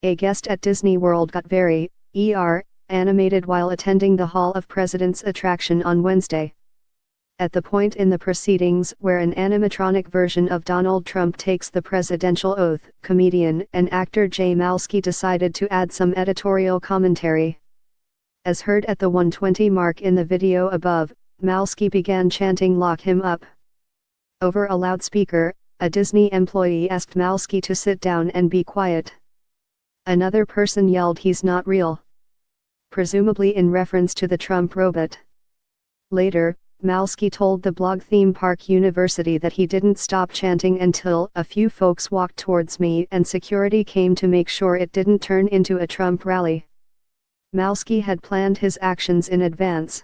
A guest at Disney World got very animated while attending the Hall of Presidents attraction on Wednesday. At the point in the proceedings where an animatronic version of Donald Trump takes the presidential oath, comedian and actor Jay Malsky decided to add some editorial commentary. As heard at the 1:20 mark in the video above, Malsky began chanting "Lock him up." Over a loudspeaker, a Disney employee asked Malsky to sit down and be quiet. Another person yelled "He's not real," presumably in reference to the Trump robot. Later, Malsky told the blog Theme Park University that he didn't stop chanting until a few folks walked towards me and security came to make sure it didn't turn into a Trump rally. Malsky had planned his actions in advance.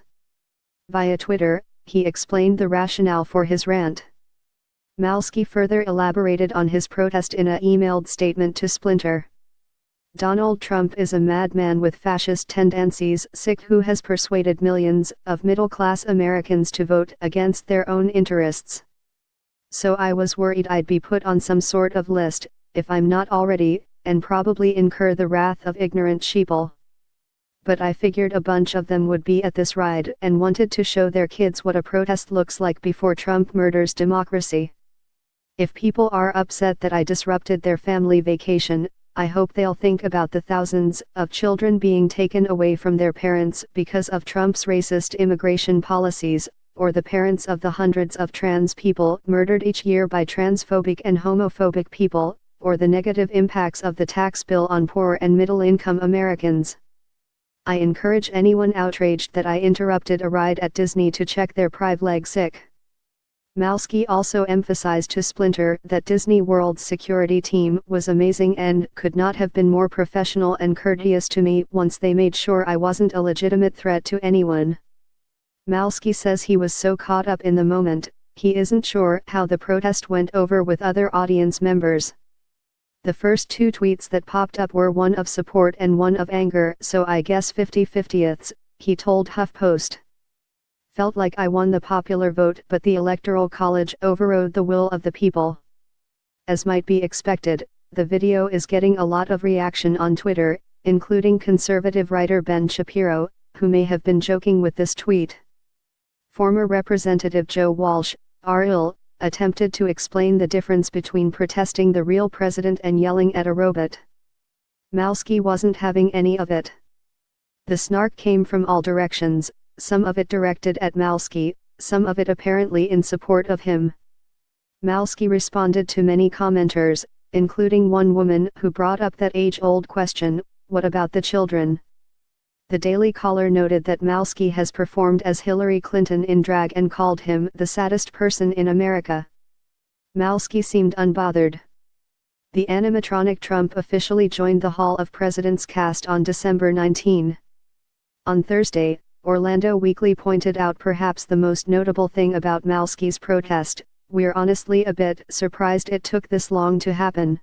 Via Twitter, he explained the rationale for his rant. Malsky further elaborated on his protest in a emailed statement to Splinter. Donald Trump is a madman with fascist tendencies, who has persuaded millions of middle-class Americans to vote against their own interests. So I was worried I'd be put on some sort of list, if I'm not already, and probably incur the wrath of ignorant sheeple. But I figured a bunch of them would be at this ride and wanted to show their kids what a protest looks like before Trump murders democracy. If people are upset that I disrupted their family vacation, I hope they'll think about the thousands of children being taken away from their parents because of Trump's racist immigration policies, or the parents of the hundreds of trans people murdered each year by transphobic and homophobic people, or the negative impacts of the tax bill on poor and middle-income Americans. I encourage anyone outraged that I interrupted a ride at Disney to check their privilege sick. Malsky also emphasized to Splinter that Disney World's security team was amazing and could not have been more professional and courteous to me once they made sure I wasn't a legitimate threat to anyone. Malsky says he was so caught up in the moment, he isn't sure how the protest went over with other audience members. The first two tweets that popped up were one of support and one of anger, so I guess 50-50ths, he told HuffPost. Felt like I won the popular vote, but the Electoral College overrode the will of the people. As might be expected, the video is getting a lot of reaction on Twitter, including conservative writer Ben Shapiro, who may have been joking with this tweet. Former Representative Joe Walsh, RL, attempted to explain the difference between protesting the real president and yelling at a robot. Malsky wasn't having any of it. The snark came from all directions, some of it directed at Malsky, some of it apparently in support of him. Malsky responded to many commenters, including one woman who brought up that age-old question, what about the children? The Daily Caller noted that Malsky has performed as Hillary Clinton in drag and called him the saddest person in America. Malsky seemed unbothered. The animatronic Trump officially joined the Hall of Presidents cast on December 19. On Thursday, Orlando Weekly pointed out perhaps the most notable thing about Malsky's protest: "We're honestly a bit surprised it took this long to happen.